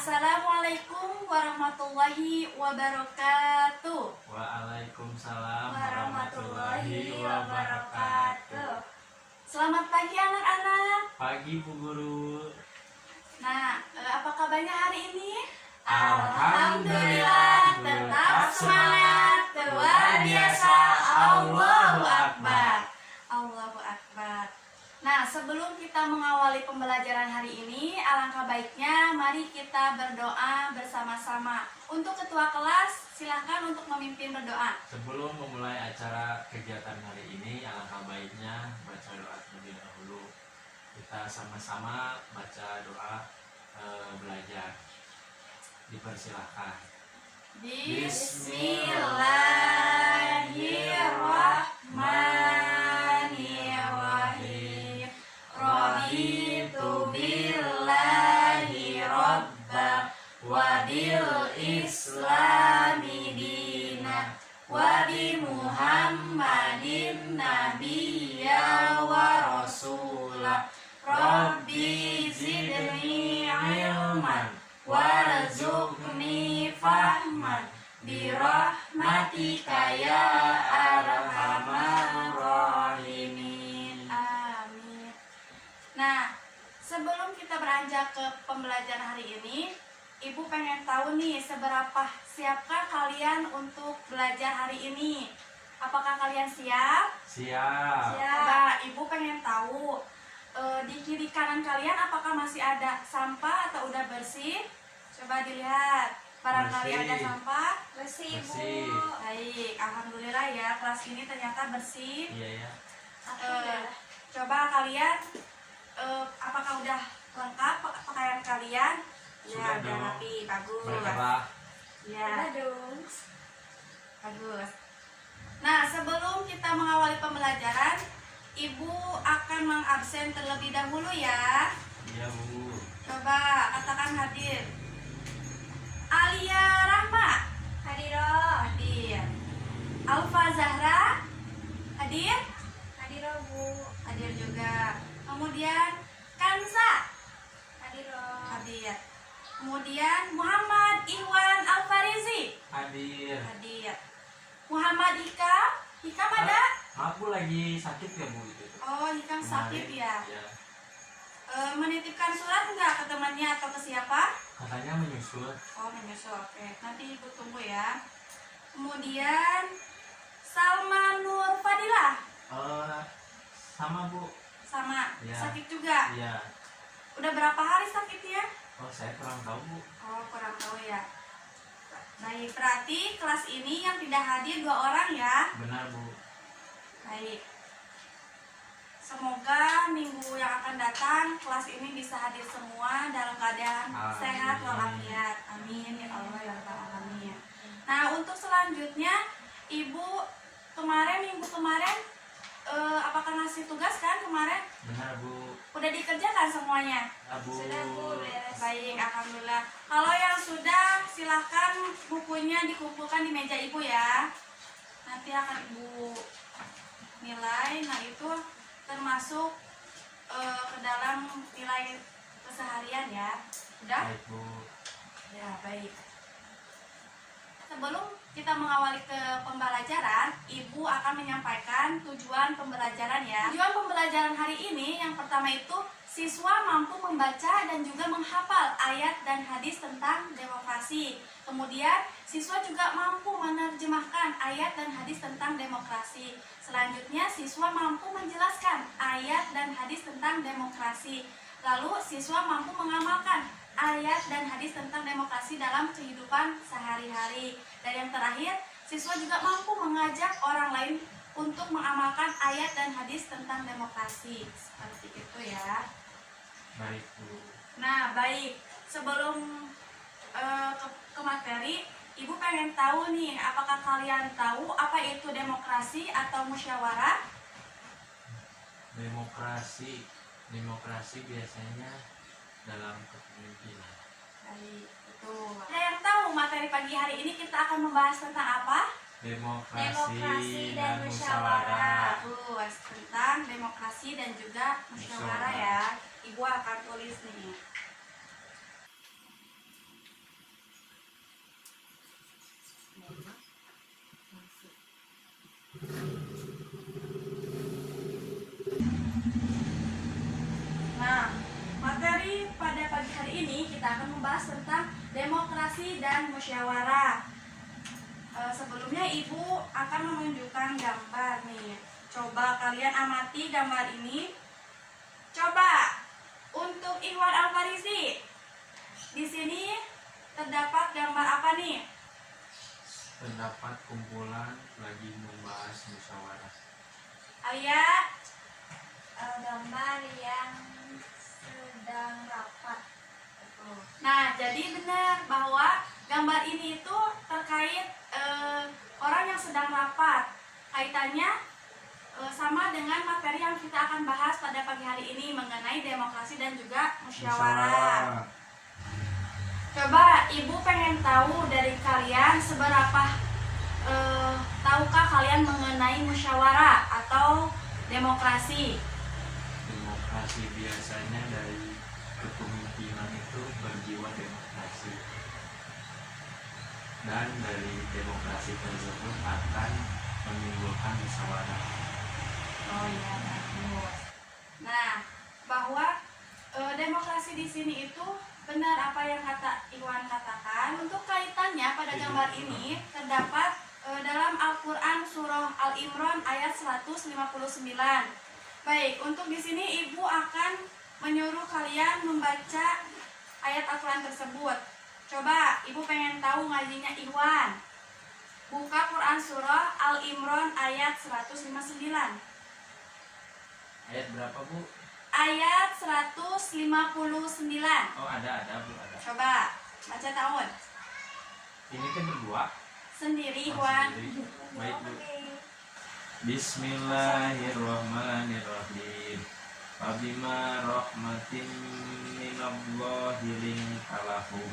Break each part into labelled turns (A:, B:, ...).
A: Assalamualaikum warahmatullahi wabarakatuh.
B: Waalaikumsalam warahmatullahi wabarakatuh.
A: Selamat pagi anak-anak.
B: Pagi Bu Guru.
A: Nah, apa kabarnya hari ini?
B: Alhamdulillah,
A: tetap semangat, luar biasa. Allahu Akbar. Allahu Akbar. Nah, sebelum kita mengawali pembelajaran hari ini, alangkah baiknya mari kita berdoa bersama-sama. Untuk ketua kelas, silahkan untuk memimpin berdoa.
B: Sebelum memulai acara kegiatan hari ini, alangkah baiknya baca doa terlebih dahulu. Kita sama-sama baca doa belajar. Dipersilahkan.
A: Bismillahirrahmanirrahim. Raditu billahi rabba wa bil islami dina wa bi muhammadin nabiyya wa rasula. Rabbi zidni ilman warzuqni fahman birahmatika ya arhamar rahimin. Amin. Nah, sebelum kita beranjak ke pembelajaran hari ini, Ibu pengen tahu nih seberapa siapkah kalian untuk belajar hari ini? Apakah kalian siap?
B: Siap.
A: Nah, Ibu pengen tahu di kiri kanan kalian apakah masih ada sampah atau udah bersih? Coba dilihat. Barangkali ada sampah?
B: Bersih.
A: Baik, alhamdulillah ya, kelas ini ternyata bersih.
B: Iya ya.
A: Coba kalian apakah udah lengkap pakaian kalian?
B: Sudah
A: Ya, udah
B: dong.
A: rapi, bagus.
B: Berkerah.
A: Ya. Bagus. Nah, sebelum kita mengawali pembelajaran, Ibu akan mengabsen terlebih dahulu ya.
B: Iya Bu.
A: Coba katakan hadir. Alia Rahma. Hadir. Alfa Zahra. Hadir. Bu. Hadir juga. Kemudian Kansa. Hadir. Kemudian Muhammad Iwan Alfarizi.
B: Hadir.
A: Muhammad Hikam. Hikam ada?
B: Maaf Bu, lagi sakit ya Bu itu.
A: Oh, Hikam sakit ya.
B: Ya.
A: Menitipkan surat enggak ke temannya atau ke siapa?
B: Katanya menyusul.
A: Oh, menyusul. Oke, nanti Ibu tunggu ya. Kemudian Salma Nur Fadilah.
B: Sama Bu.
A: Sama.
B: Ya.
A: Sakit juga.
B: Iya.
A: Udah berapa hari sakitnya?
B: Oh, saya kurang tahu Bu.
A: Oh, kurang tahu ya. Baik, berarti kelas ini yang tidak hadir 2 orang ya.
B: Benar Bu.
A: Baik. Semoga minggu yang akan datang kelas ini bisa hadir semua dalam keadaan
B: Amin.
A: sehat walafiat. Amin ya Allah ya Rabbal alamin. Nah, untuk selanjutnya Ibu minggu kemarin apakah ngasih tugas kan kemarin?
B: Benar Bu.
A: Udah dikerjakan semuanya?
B: Bu.
A: Sudah Bu, beres. Baik, alhamdulillah. Kalau yang sudah, silahkan bukunya dikumpulkan di meja Ibu ya. Nanti akan Ibu nilai. Nah, itu termasuk ke dalam nilai keseharian ya. Udah?
B: Baik Bu.
A: Ya, baik. Sebelum kita mengawali ke pembelajaran, Ibu akan menyampaikan tujuan pembelajaran ya. Tujuan pembelajaran hari ini yang pertama itu siswa mampu membaca dan juga menghafal ayat dan hadis tentang demokrasi. Kemudian siswa juga mampu menerjemahkan ayat dan hadis tentang demokrasi. Selanjutnya siswa mampu menjelaskan ayat dan hadis tentang demokrasi. Lalu siswa mampu mengamalkan ayat dan hadis tentang demokrasi dalam kehidupan sehari-hari. Dan yang terakhir, siswa juga mampu mengajak orang lain untuk mengamalkan ayat dan hadis tentang demokrasi. Seperti itu ya.
B: Baik Bu.
A: Nah, baik. Sebelum ke materi, Ibu pengen tahu nih, apakah kalian tahu apa itu demokrasi atau musyawarah?
B: Demokrasi biasanya dalam kepemimpinan.
A: Baik, betul. Ada yang tahu materi pagi hari ini kita akan membahas tentang apa?
B: Demokrasi dan musyawarah.
A: Bagus, tentang demokrasi dan juga musyawarah ya. Ibu akan tulis nih. kali ini kita akan membahas tentang demokrasi dan musyawarah. Sebelumnya Ibu akan menunjukkan gambar nih. Coba kalian amati gambar ini. Coba untuk Ikhwan Al-Farisi. Di sini terdapat gambar apa nih?
B: Terdapat kumpulan lagi membahas musyawarah.
A: Ayat
C: gambar yang sedang rapat.
A: Nah, jadi benar bahwa gambar ini itu terkait orang yang sedang rapat. Kaitannya sama dengan materi yang kita akan bahas pada pagi hari ini mengenai demokrasi dan juga musyawarah. Coba Ibu pengen tahu dari kalian seberapa tahukah kalian mengenai musyawarah atau demokrasi?
B: Demokrasi biasanya dari kepemimpinan itu berjiwa demokrasi, dan dari demokrasi tersebut akan menimbulkan musyawarah.
A: Oh iya, bagus. Nah, bahwa demokrasi di sini itu benar apa yang kata Iwan katakan. Untuk kaitannya pada gambar ini terdapat dalam Al-Qur'an surah Al-Imran ayat 159. Baik, untuk di sini Ibu akan menyuruh kalian membaca ayat Al-Qur'an tersebut. Coba Ibu pengen tahu ngajinya Iwan. Buka Quran surah Al-Imran ayat 159.
B: Ayat berapa, Bu?
A: Ayat 159.
B: Oh, ada Bu, ada.
A: Coba baca tahun.
B: Ini kan berdua.
A: Sendiri,
B: Oh,
A: Iwan.
B: sendiri. Baik, Bu. Bismillahirrahmanirrahim. Fabima rahmatin minallahi lintalahum.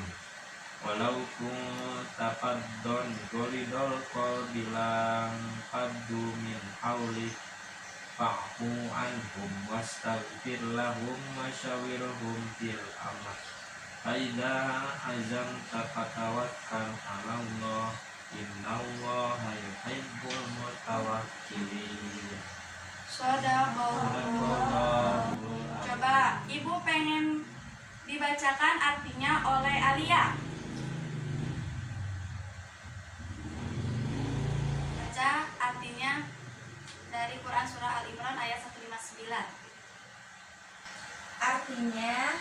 B: Walau kunta faddon ghalidal qalbi lam faddu min hawlik fa'fu anhum wastaghfir lahum wasyawirhum fil amr. Fa idza azamta fatawakkal 'ala Allah. Innallaha yuhibbul mutawakkilin.
A: Shadaqallah. Coba Ibu pengen dibacakan artinya oleh Alia. Baca artinya dari Quran surah Al-Imran ayat 159.
C: Artinya,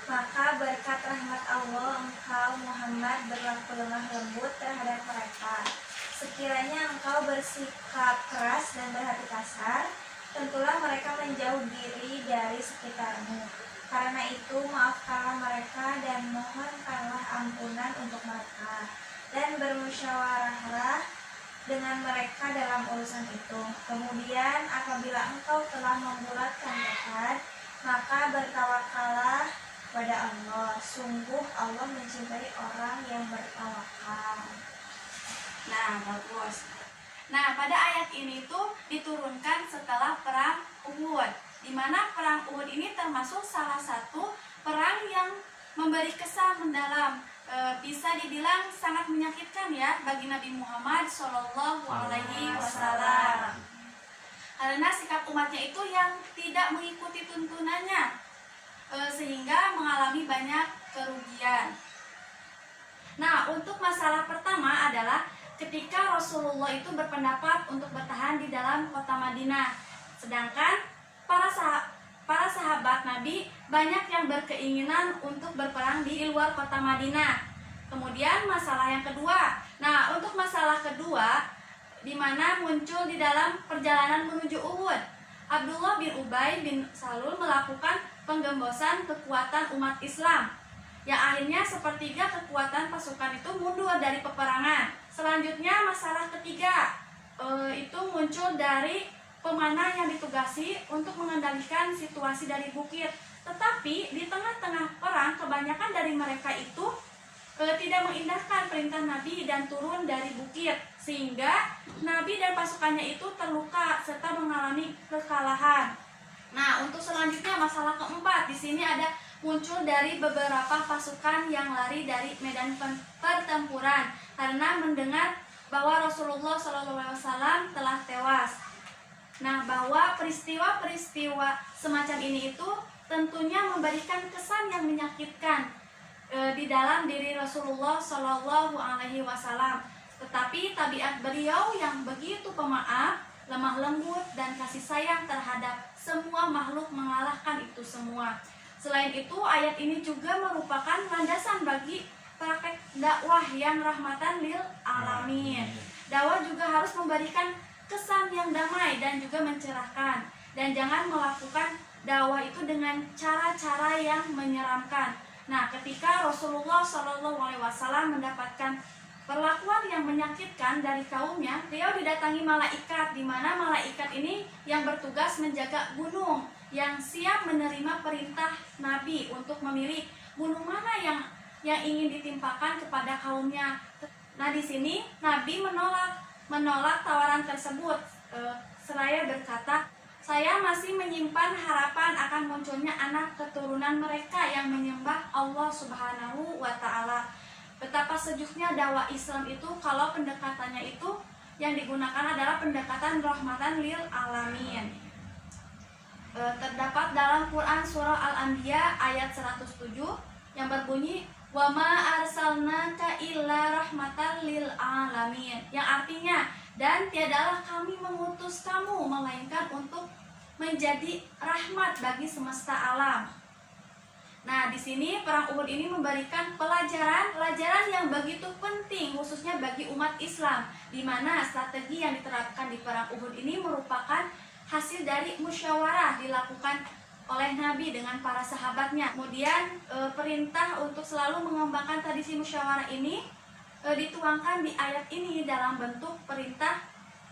C: maka berkat rahmat Allah engkau Muhammad berlaku lemah lembut terhadap mereka. Sekiranya engkau bersikap keras dan berhati kasar, tentulah mereka menjauh diri dari sekitarmu. Karena itu maafkanlah mereka dan mohonkanlah ampunan untuk mereka, dan bermusyawarahlah dengan mereka dalam urusan itu. Kemudian apabila engkau telah membulatkan tekad, maka bertawakallah pada Allah. Sungguh Allah mencintai orang yang bertawakal.
A: Nah, bagus. Nah, pada ayat ini tuh diturunkan setelah perang Uhud, di mana perang Uhud ini termasuk salah satu perang yang memberi kesan mendalam. Bisa dibilang sangat menyakitkan ya bagi Nabi Muhammad SAW. Karena sikap umatnya itu yang tidak mengikuti tuntunannya, sehingga mengalami banyak kerugian. Nah, untuk masalah pertama adalah ketika Rasulullah itu berpendapat untuk bertahan di dalam kota Madinah, sedangkan para sahabat Nabi banyak yang berkeinginan untuk berperang di luar kota Madinah. Kemudian masalah yang kedua. Nah, untuk masalah kedua di mana muncul di dalam perjalanan menuju Uhud, Abdullah bin Ubay bin Salul melakukan penggembosan kekuatan umat Islam, yang akhirnya sepertiga kekuatan pasukan itu mundur dari peperangan. Selanjutnya masalah ketiga itu muncul dari pemanah yang ditugasi untuk mengendalikan situasi dari bukit. Tetapi di tengah-tengah perang kebanyakan dari mereka itu tidak mengindahkan perintah Nabi dan turun dari bukit, sehingga Nabi dan pasukannya itu terluka serta mengalami kekalahan. Nah, untuk selanjutnya masalah keempat, di sini ada muncul dari beberapa pasukan yang lari dari medan pertempuran karena mendengar bahwa Rasulullah SAW telah tewas. Nah, bahwa peristiwa-peristiwa semacam ini itu tentunya memberikan kesan yang menyakitkan di dalam diri Rasulullah Shallallahu Alaihi Wasallam. Tetapi tabiat beliau yang begitu pemaaf, lemah lembut, dan kasih sayang terhadap semua makhluk mengalahkan itu semua. Selain itu, ayat ini juga merupakan landasan bagi praktek dakwah yang rahmatan lil alamin. Dakwah juga harus memberikan kesan yang damai dan juga mencerahkan, dan jangan melakukan dakwah itu dengan cara-cara yang menyeramkan. Nah, ketika Rasulullah SAW mendapatkan perlakuan yang menyakitkan dari kaumnya, beliau didatangi malaikat, di mana malaikat ini yang bertugas menjaga gunung, yang siap menerima perintah Nabi untuk memilih gunung mana yang ingin ditimpakan kepada kaumnya. Nah, di sini Nabi menolak tawaran tersebut, seraya berkata, "Saya masih menyimpan harapan akan munculnya anak keturunan mereka yang menyembah Allah Subhanahu wa Ta'ala." Betapa sejuknya dakwah Islam itu kalau pendekatannya itu yang digunakan adalah pendekatan rahmatan lil alamin. Terdapat dalam Quran surah Al-Anbiya ayat 107 yang berbunyi, "Wa ma arsalnaka illa rahmatan lil alamin," yang artinya, dan tiadalah kami mengutus kamu melainkan untuk menjadi rahmat bagi semesta alam. Nah, di sini perang Uhud ini memberikan pelajaran yang begitu penting khususnya bagi umat Islam, di mana strategi yang diterapkan di perang Uhud ini merupakan hasil dari musyawarah dilakukan oleh Nabi dengan para sahabatnya. Kemudian perintah untuk selalu mengembangkan tradisi musyawarah ini dituangkan di ayat ini dalam bentuk perintah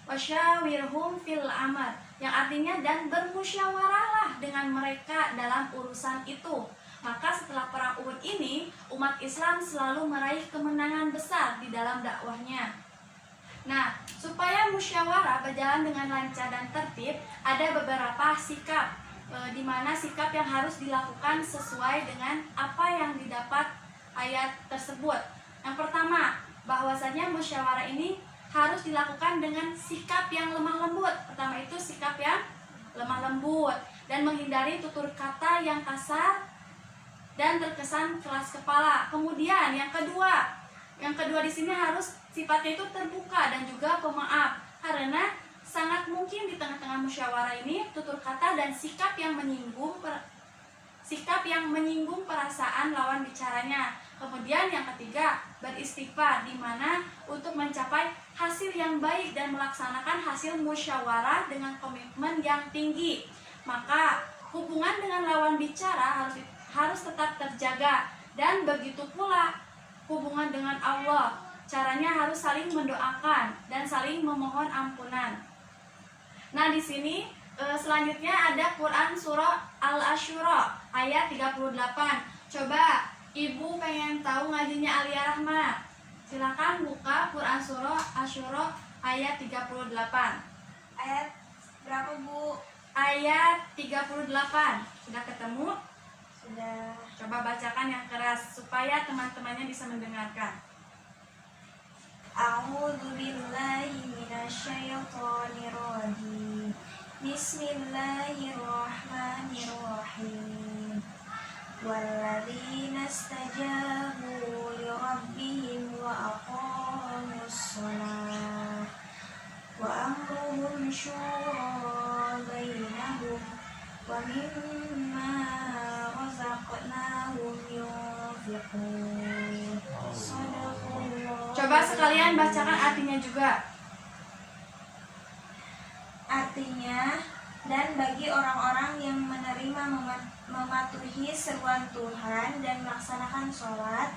A: wasyawirhum fil amr, yang artinya dan bermusyawarahlah dengan mereka dalam urusan itu. Maka setelah perang Uhud ini, umat Islam selalu meraih kemenangan besar di dalam dakwahnya. Nah, supaya musyawarah berjalan dengan lancar dan tertib, ada beberapa sikap, di mana sikap yang harus dilakukan sesuai dengan apa yang didapat ayat tersebut. Yang pertama, bahwasanya musyawarah ini harus dilakukan dengan sikap yang lemah lembut. Pertama itu sikap yang lemah lembut dan menghindari tutur kata yang kasar dan terkesan keras kepala. Kemudian yang kedua di sini harus sifatnya itu terbuka dan juga pemaaf, karena sangat mungkin di tengah-tengah musyawarah ini tutur kata dan sikap yang menyinggung perasaan lawan bicaranya. Kemudian yang ketiga, beristighfar, di mana untuk mencapai hasil yang baik dan melaksanakan hasil musyawarah dengan komitmen yang tinggi, maka hubungan dengan lawan bicara harus tetap terjaga, dan begitu pula hubungan dengan Allah. Caranya harus saling mendoakan dan saling memohon ampunan. Nah, di sini selanjutnya ada Quran surah Al-Asyura ayat 38. Coba Ibu pengen tahu ngajinya Alia Rahma, silakan buka Quran surah Asyura ayat 38.
C: Ayat berapa, Bu?
A: Ayat 38. Sudah ketemu?
C: Sudah.
A: Coba bacakan yang keras supaya teman-temannya bisa mendengarkan.
C: A'udzu billahi minasyaitonir rajim. Bismillahirrahmanirrahim. Walladzina istajabu li rabbihim wa aqamus shalah wa amruhum syura bainahum wa mimma razaqnahum yunfiqun. Shadaqallah.
A: Coba sekalian bacakan artinya juga.
C: Artinya, dan bagi orang-orang yang menerima mematuhi seruan Tuhan dan melaksanakan sholat,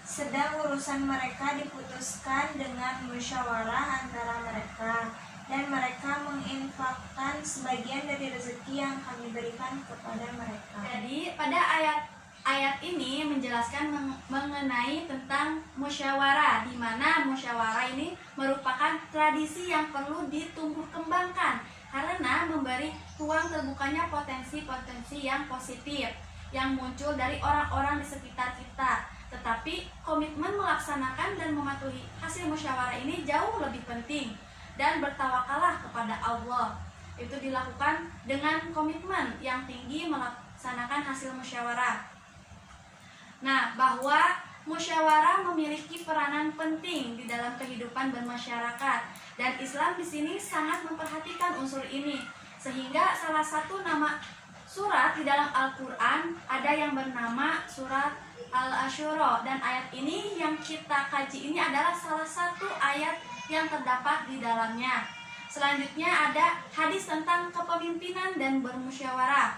C: sedang urusan mereka diputuskan dengan musyawarah antara mereka, dan mereka menginfakkan sebagian dari rezeki yang kami berikan kepada mereka.
A: Jadi pada ayat ini menjelaskan mengenai tentang musyawarah, di mana musyawarah ini merupakan tradisi yang perlu ditumbuh kembangkan karena memberi ruang terbukanya potensi-potensi yang positif yang muncul dari orang-orang di sekitar kita. Tetapi komitmen melaksanakan dan mematuhi hasil musyawarah ini jauh lebih penting, dan bertawakallah kepada Allah. Itu dilakukan dengan komitmen yang tinggi melaksanakan hasil musyawarah. Nah, bahwa musyawarah memiliki peranan penting di dalam kehidupan bermasyarakat, dan Islam di sini sangat memperhatikan unsur ini, sehingga salah satu nama surat di dalam Al-Quran ada yang bernama surat Al-Asyura, dan ayat ini yang kita kaji ini adalah salah satu ayat yang terdapat di dalamnya. Selanjutnya ada hadis tentang kepemimpinan dan bermusyawarah.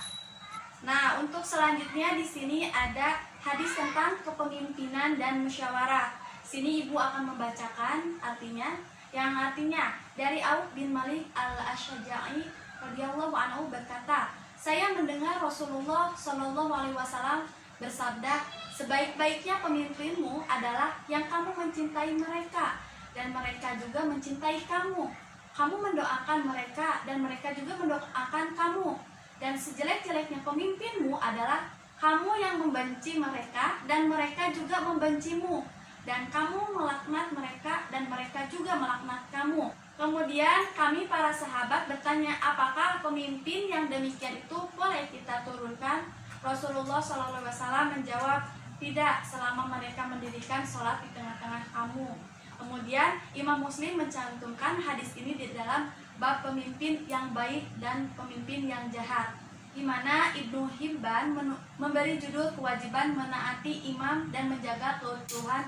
A: Nah, untuk selanjutnya di sini ada hadis tentang kepemimpinan dan musyawarah. Sini ibu akan membacakan artinya, yang artinya dari Auf bin Malik al-Asyja'i radhiyallahu anhu berkata, saya mendengar Rasulullah Shallallahu alaihi wasallam bersabda, sebaik-baiknya pemimpinmu adalah yang kamu mencintai mereka dan mereka juga mencintai kamu. Kamu mendoakan mereka dan mereka juga mendoakan kamu. Dan sejelek-jeleknya pemimpinmu adalah kamu yang membenci mereka dan mereka juga membencimu. Dan kamu melaknat mereka dan mereka juga melaknat kamu. Kemudian kami para sahabat bertanya, apakah pemimpin yang demikian itu boleh kita turunkan? Rasulullah SAW menjawab, tidak, selama mereka mendirikan sholat di tengah-tengah kamu. Kemudian Imam Muslim mencantumkan hadis ini di dalam bab pemimpin yang baik dan pemimpin yang jahat, di mana Ibnu Hibban memberi judul kewajiban menaati imam dan menjaga keutuhan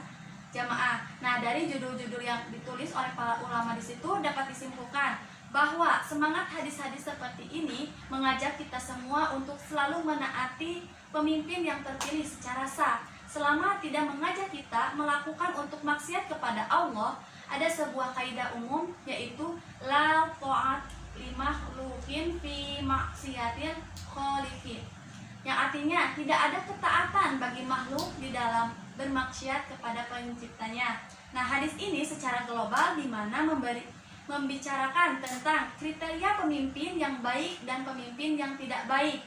A: jamaah. Nah, dari judul-judul yang ditulis oleh para ulama di situ dapat disimpulkan bahwa semangat hadis-hadis seperti ini mengajak kita semua untuk selalu menaati pemimpin yang terpilih secara sah. Selama tidak mengajak kita melakukan untuk maksiat kepada Allah, ada sebuah kaidah umum yaitu la ta'at li makhluqin fi maksiatil khaliqin, yang artinya tidak ada ketaatan bagi makhluk di dalam bermaksiat kepada penciptanya. Nah, hadis ini secara global di mana membicarakan tentang kriteria pemimpin yang baik dan pemimpin yang tidak baik.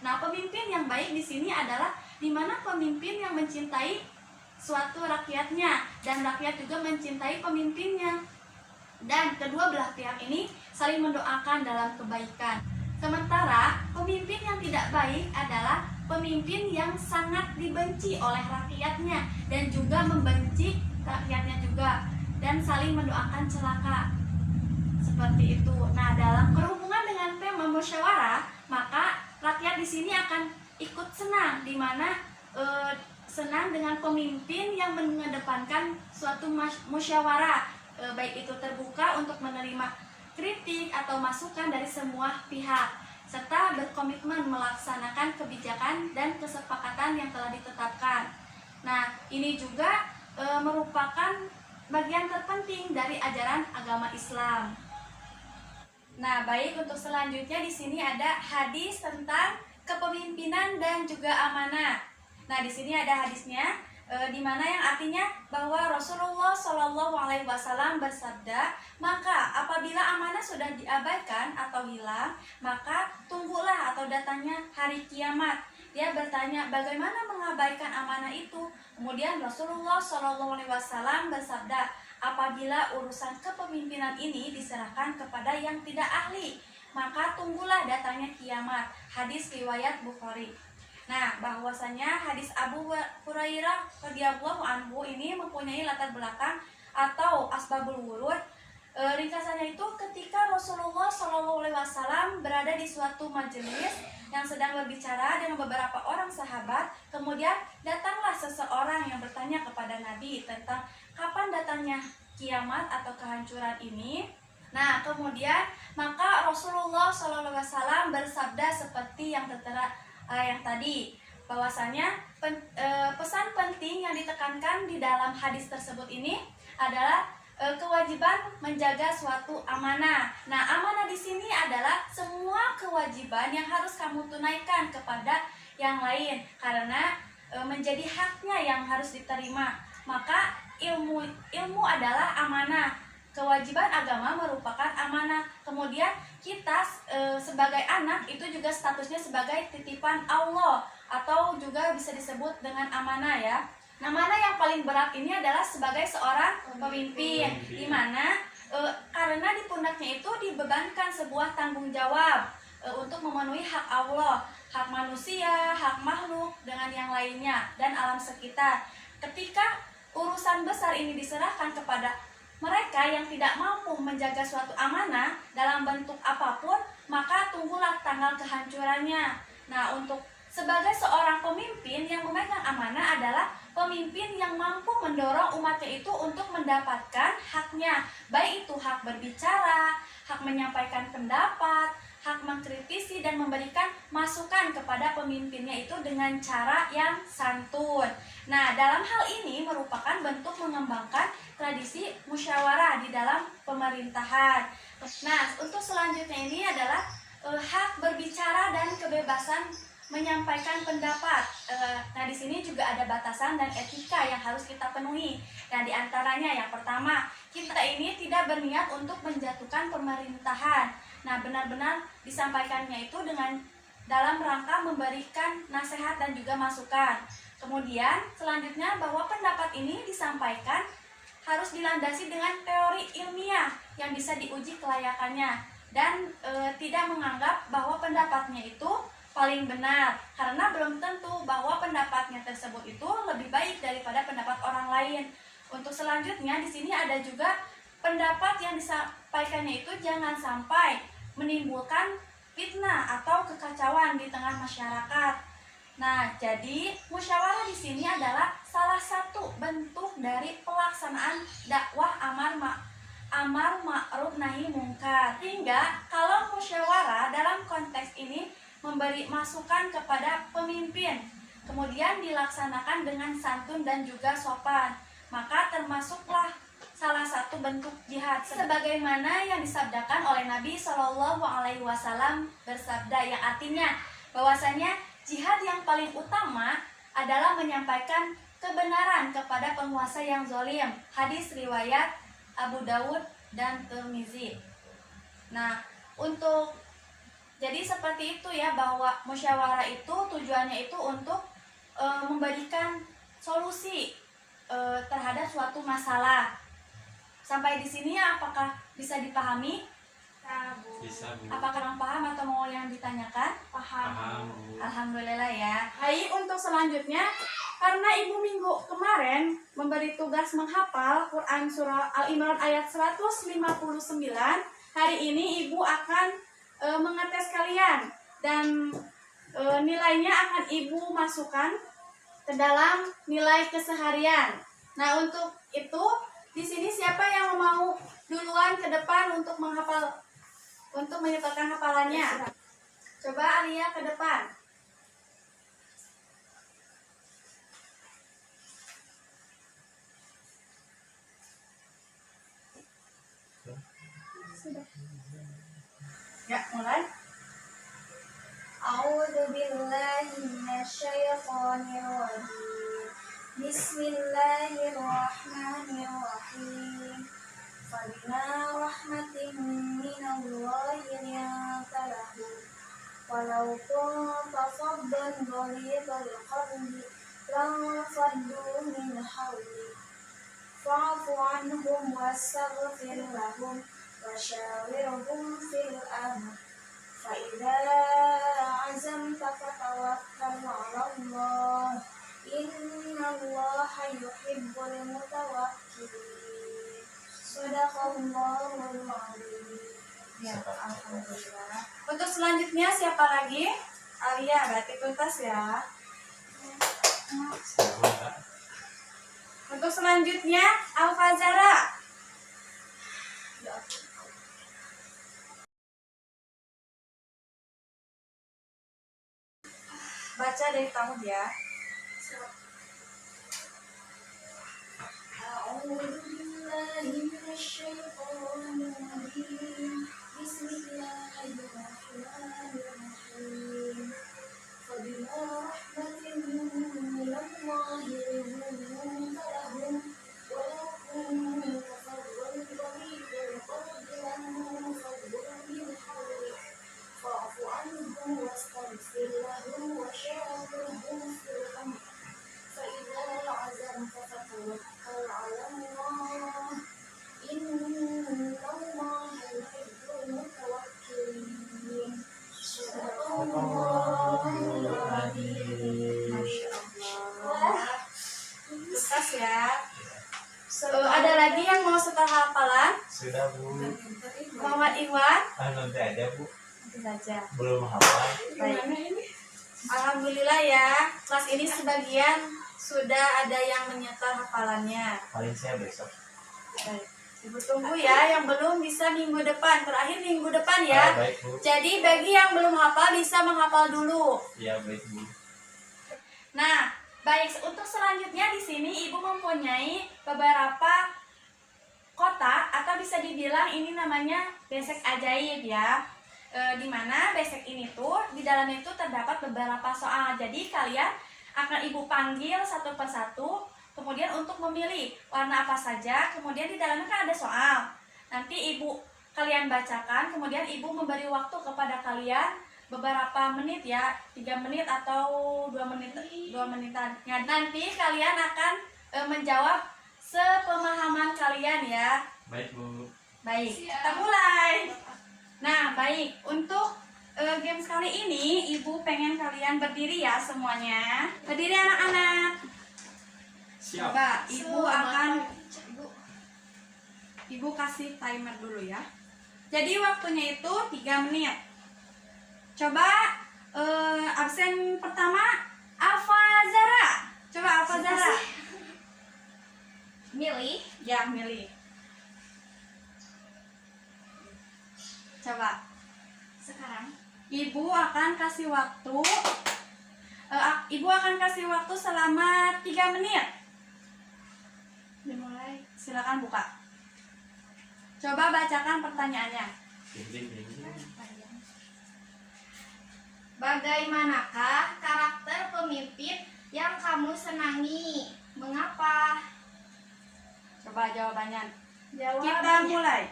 A: Nah, pemimpin yang baik di sini adalah di mana pemimpin yang mencintai suatu rakyatnya dan rakyat juga mencintai pemimpinnya. Dan kedua belah pihak ini saling mendoakan dalam kebaikan. Sementara pemimpin yang tidak baik adalah pemimpin yang sangat dibenci oleh rakyatnya dan juga membenci rakyatnya juga dan saling mendoakan celaka. Seperti itu. Nah, dalam berhubungan dengan tema musyawarah, maka rakyat di sini akan ikut senang, di mana senang dengan pemimpin yang mengedepankan suatu musyawarah, baik itu terbuka untuk menerima kritik atau masukan dari semua pihak, serta berkomitmen melaksanakan kebijakan dan kesepakatan yang telah ditetapkan. Nah, ini juga merupakan bagian terpenting dari ajaran agama Islam. Nah, baik, untuk selanjutnya di sini ada hadis tentang kepemimpinan dan juga amanah. Nah, di sini ada hadisnya, di mana yang artinya bahwa Rasulullah SAW bersabda, maka apabila amanah sudah diabaikan atau hilang, maka tunggulah atau datangnya hari kiamat. Dia bertanya, bagaimana mengabaikan amanah itu? Kemudian Rasulullah SAW bersabda, apabila urusan kepemimpinan ini diserahkan kepada yang tidak ahli, maka tunggulah datangnya kiamat. Hadis riwayat Bukhari. Nah, bahwasanya hadis Abu Hurairah radhiyallahu anhu ini mempunyai latar belakang atau asbabul wurud. Ringkasannya itu ketika Rasulullah SAW berada di suatu majelis yang sedang berbicara dengan beberapa orang sahabat, kemudian datanglah seseorang yang bertanya kepada Nabi tentang kapan datangnya kiamat atau kehancuran ini. Nah, kemudian maka Rasulullah SAW bersabda seperti yang tertera yang tadi, bahwasanya pesan penting yang ditekankan di dalam hadis tersebut ini adalah kewajiban menjaga suatu amanah. Nah, amanah di sini adalah semua kewajiban yang harus kamu tunaikan kepada yang lain karena menjadi haknya yang harus diterima. Maka ilmu adalah amanah. Kewajiban agama merupakan amanah. Kemudian kita sebagai anak itu juga statusnya sebagai titipan Allah atau juga bisa disebut dengan amanah ya. Nah, mana yang paling berat ini adalah sebagai seorang pemimpin, di mana karena di pundaknya itu dibebankan sebuah tanggung jawab untuk memenuhi hak Allah, hak manusia, hak makhluk dengan yang lainnya dan alam sekitar. Ketika urusan besar ini diserahkan kepada mereka yang tidak mampu menjaga suatu amanah dalam bentuk apapun, maka tunggulah tanggal kehancurannya. Nah, untuk sebagai seorang pemimpin yang memegang amanah adalah pemimpin yang mampu mendorong umatnya itu untuk mendapatkan haknya, baik itu hak berbicara, hak menyampaikan pendapat, hak mengkritisi dan memberikan masukan kepada pemimpinnya itu dengan cara yang santun. Nah, dalam hal ini merupakan bentuk mengembangkan tradisi musyawarah di dalam pemerintahan. Nah, untuk selanjutnya ini adalah hak berbicara dan kebebasan menyampaikan pendapat. Nah, di sini juga ada batasan dan etika yang harus kita penuhi. Nah, di antaranya yang pertama, kita ini tidak berniat untuk menjatuhkan pemerintahan. Nah, benar-benar disampaikannya itu dengan dalam rangka memberikan nasihat dan juga masukan. Kemudian, selanjutnya bahwa pendapat ini disampaikan harus dilandasi dengan teori ilmiah yang bisa diuji kelayakannya dan tidak menganggap bahwa pendapatnya itu paling benar, karena belum tentu bahwa pendapatnya tersebut itu lebih baik daripada pendapat orang lain. Untuk selanjutnya di sini ada juga pendapat yang disampaikannya itu jangan sampai menimbulkan fitnah atau kekacauan di tengah masyarakat. Nah, jadi musyawarah di sini adalah salah satu bentuk dari pelaksanaan dakwah amar ma'ruf nahi mungkar. Hingga kalau musyawarah dalam konteks ini memberi masukan kepada pemimpin, kemudian dilaksanakan dengan santun dan juga sopan, maka termasuklah salah satu bentuk jihad, sebagaimana yang disabdakan oleh Nabi Shallallahu Alaihi Wasallam bersabda, yang artinya bahwasanya jihad yang paling utama adalah menyampaikan kebenaran kepada penguasa yang zalim. Hadis riwayat Abu Dawud dan Tirmizi. Nah, jadi seperti itu ya, bahwa musyawarah itu tujuannya itu untuk memberikan solusi terhadap suatu masalah. Sampai di sini ya, apakah bisa dipahami?
B: Bisa, Bu.
A: Apakah orang paham atau mau yang ditanyakan?
B: Paham, Bu.
A: Alhamdulillah ya. Baik, untuk selanjutnya, karena Ibu minggu kemarin memberi tugas menghafal Quran surah Al-Imran ayat 159, hari ini Ibu akan mengetes kalian dan nilainya akan Ibu masukkan ke dalam nilai keseharian. Nah, untuk itu di sini siapa yang mau duluan ke depan untuk menyebutkan hafalannya? Coba Alia ke depan. Ya, mulai.
C: A'udzu billahi minasyaitonir rajim. Bismillahirrahmanirrahim. Fabima rahmatin minallahi linta lahum walau kunta faddan ghalidhal qalbi lanfaddu min hawlik fa'fu anhum wastaghfir lahum وشاورهم في الأمر فإذا عزمت فتوكل على الله إن الله يحب المتوكلين صدق الله العظيم.
A: Ya, alhamdulillah. Untuk selanjutnya siapa lagi? Alia, berarti tuntas ya. Untuk selanjutnya Al-Fazara. Baca dari kamu ya.
C: أعوذ بالله من الشيطان الرجيم بسم الله الرحمن الرحيم فبما رحمة من الله لنت لهم ولو كنت فظا غليظ القلب لانفضوا من حولك فاعف عنهم واستغفر لهم وشاورهم في الأمر فإذا عزمت فتوكل على الله إن
A: lagi yang mau setelah hafalan?
B: Sudah Bu.
A: Muhammad Iwan?
B: Nanti aja Bu.
A: Nanti saja.
B: Belum hafal.
A: Baik. Alhamdulillah ya, kelas ini sebagian sudah ada yang menyetor hafalannya.
B: Paling saya besok.
A: Baik. Ibu tunggu ya, yang belum bisa minggu depan, terakhir minggu depan ya.
B: Baik Bu.
A: Jadi bagi yang belum hafal bisa menghafal dulu.
B: Iya baik Bu.
A: Nah, baik, untuk selanjutnya di sini Ibu mempunyai beberapa kotak atau bisa dibilang ini namanya besek ajaib ya. Di mana besek ini tuh di dalamnya itu terdapat beberapa soal. Jadi kalian akan Ibu panggil satu persatu, kemudian untuk memilih warna apa saja. Kemudian di dalamnya kan ada soal. Nanti Ibu kalian bacakan, kemudian Ibu memberi waktu kepada kalian beberapa menit ya, 3 menit atau 2 menitan. Ya, nanti kalian akan menjawab sepemahaman kalian ya.
B: Baik Bu.
A: Baik, kita mulai. Nah, baik. Untuk games kali ini Ibu pengen kalian berdiri ya semuanya. Berdiri anak-anak.
B: Siap.
A: Coba Ibu kasih timer dulu ya. Jadi waktunya itu 3 menit. Coba absen pertama Alfa Zara. Coba Alfa Zara.
C: Milih.
A: Ya, milih. Coba.
C: Sekarang.
A: Ibu akan kasih waktu. Ibu akan kasih waktu selama 3 menit. Dimulai. Silakan buka. Coba bacakan pertanyaannya. Bagaimanakah karakter pemimpin yang kamu senangi? Mengapa? Coba jawabannya. Kita mulai.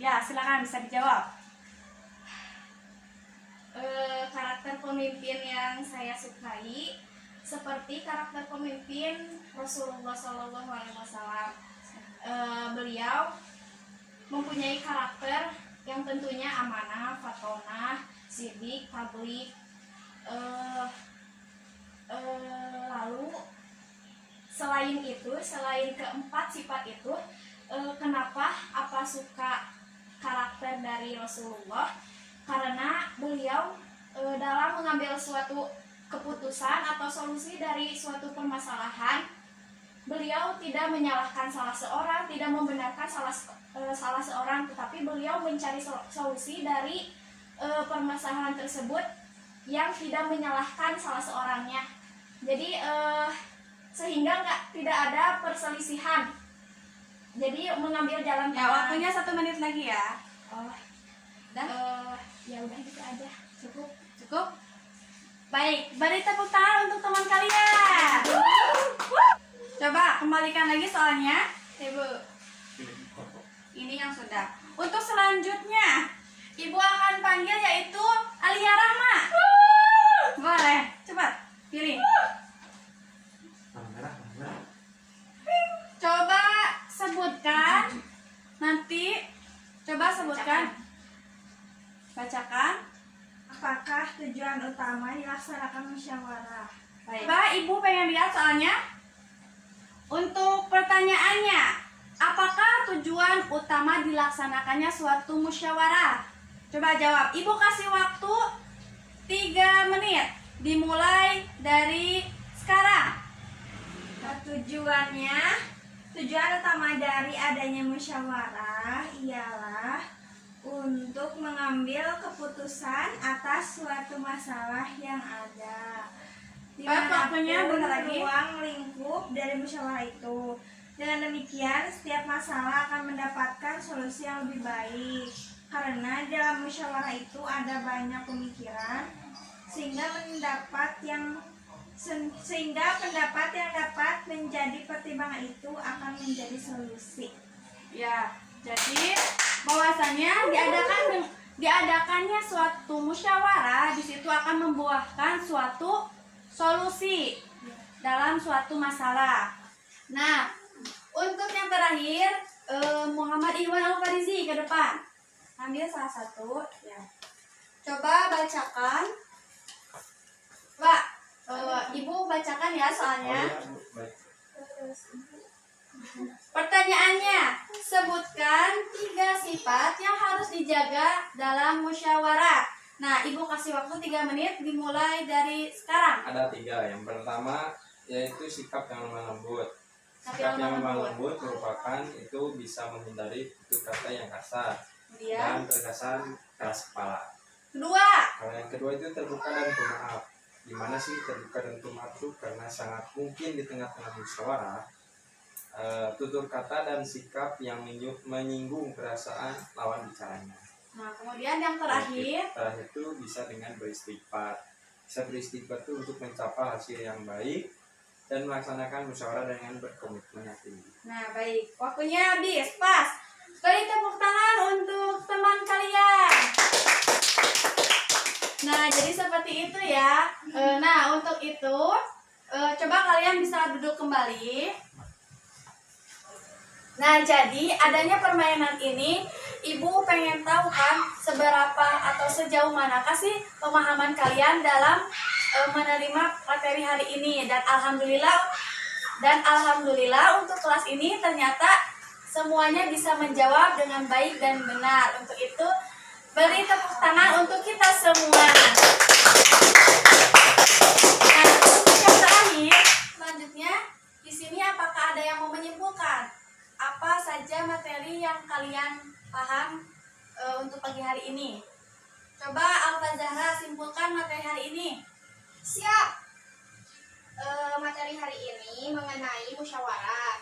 A: Ya, silakan bisa dijawab. Karakter pemimpin yang saya sukai seperti karakter pemimpin Rasulullah SAW. Beliau mempunyai karakter yang tentunya amanah, fatonah, sidik, tablik. Lalu selain keempat sifat itu, kenapa apa suka karakter dari Rasulullah? Karena beliau dalam mengambil suatu keputusan atau solusi dari suatu permasalahan, beliau tidak menyalahkan salah seorang, tidak membenarkan salah seorang, tetapi beliau mencari solusi dari permasalahan tersebut yang tidak menyalahkan salah seorangnya. Jadi sehingga tidak ada perselisihan. Jadi mengambil jalan
B: Ya,
A: waktunya 1 menit lagi ya.
C: Ya udah gitu aja.
A: Cukup? Baik, beri tepuk tangan untuk teman kalian. Coba kembalikan lagi soalnya. Ibu. Ini yang sudah. Untuk selanjutnya, Ibu akan panggil yaitu Alia Rahma. Boleh, cepat pilih. Coba sebutkan. Bacakan.
C: Apakah tujuan utama dilaksanakan musyawarah?
A: Baik. Ibu pengen lihat soalnya. Untuk pertanyaannya, apakah tujuan utama dilaksanakannya suatu musyawarah? Coba jawab. Ibu kasih waktu 3 menit. Dimulai dari sekarang.
C: Tujuan utama dari adanya musyawarah ialah untuk mengambil keputusan atas suatu masalah yang ada.
A: Waktunya bentar lagi.
C: Ruang lingkup dari musyawarah itu. Dengan demikian, setiap masalah akan mendapatkan solusi yang lebih baik. Karena dalam musyawarah itu ada banyak pemikiran, sehingga pendapat yang dapat menjadi pertimbangan itu akan menjadi solusi.
A: Ya, jadi bahwasanya diadakannya suatu musyawarah di situ akan membuahkan suatu solusi dalam suatu masalah. Nah, untuk yang terakhir Muhammad Iwan Al-Farizi ke depan. Ambil salah satu ya. Coba bacakan. Pak, Ibu bacakan ya soalnya. Pertanyaannya, sebutkan 3 sifat yang harus dijaga dalam musyawarah. Nah, Ibu kasih waktu 3 menit dimulai dari sekarang.
B: Ada 3. Yang pertama yaitu sikap yang lemah lembut.
A: Sikap
B: Sikap
A: yang
B: yang
A: lemah
B: lemah lembut merupakan itu bisa menghindari tutur kata yang kasar
A: Kemudian,
B: dan terkesan keras kepala.
A: kedua,
B: Kalau yang kedua itu terbuka dan pemaaf. Gimana sih terbuka dan pemaaf itu? Karena sangat mungkin di tengah-tengah musyawarah tutur kata dan sikap yang menyinggung perasaan lawan bicaranya.
A: nah kemudian yang terakhir,
B: Terakhir itu bisa dengan beristighfar. Bisa beristighfar itu untuk mencapai hasil yang baik dan melaksanakan musyawarah dengan berkomitmen yang tinggi.
A: nah baik, waktunya habis, pas. Beri tepuk tangan untuk teman kalian. Nah, jadi seperti itu ya. Nah, untuk itu, coba kalian bisa duduk kembali. Nah, jadi adanya permainan ini, Ibu pengen tahu kan seberapa atau sejauh manakah sih pemahaman kalian dalam menerima materi hari ini. Dan alhamdulillah untuk kelas ini ternyata semuanya bisa menjawab dengan baik dan benar. Untuk itu, beri tepuk tangan untuk kita semua. Nah, untuk yang terakhir, selanjutnya di sini apakah ada yang mau menyimpulkan? Apa saja materi yang kalian paham untuk pagi hari ini? Coba Alfa Zahra simpulkan materi hari ini.
C: Siap. Materi hari ini mengenai musyawarah.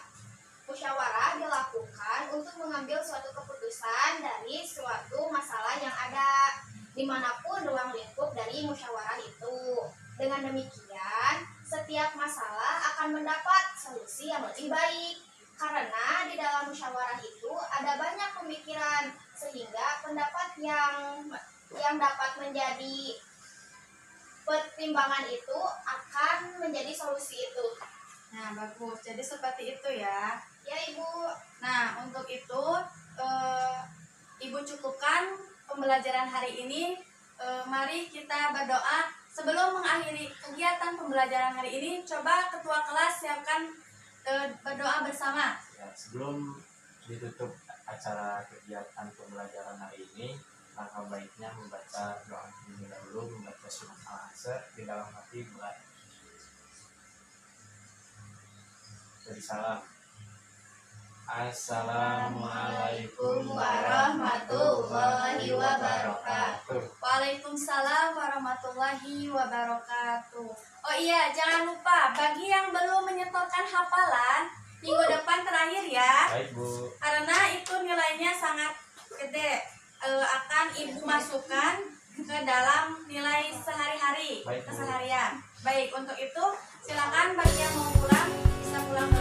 C: Musyawarah dilakukan untuk mengambil suatu keputusan dari suatu masalah yang ada dimanapun ruang lingkup dari musyawarah itu. Dengan demikian, setiap masalah akan mendapat solusi yang lebih baik. Karena di dalam musyawarah itu ada banyak pemikiran, sehingga pendapat yang dapat menjadi pertimbangan itu akan menjadi solusi itu.
A: Nah, bagus. Jadi seperti itu ya.
C: Ya, Ibu.
A: Nah, untuk itu Ibu cukupkan pembelajaran hari ini. Mari kita berdoa. Sebelum mengakhiri kegiatan pembelajaran hari ini, coba ketua kelas siapkan berdoa bersama.
B: Ya, sebelum ditutup acara kegiatan pembelajaran hari ini, langkah baiknya membaca doa terlebih dahulu, membaca surat Al-Asr di dalam hati buat beri salam. Assalamualaikum
A: warahmatullahi wabarakatuh. Waalaikumsalam warahmatullahi wabarakatuh. Oh iya, jangan lupa bagi yang belum menyetorkan hafalan, minggu depan terakhir ya.
B: Baik, Bu.
A: Karena itu nilainya sangat gede. Akan Ibu masukkan ke dalam nilai sehari-hari,
B: Baik, Bu.
A: keseharian. Baik, untuk itu silakan bagi yang mau pulang bisa pulang.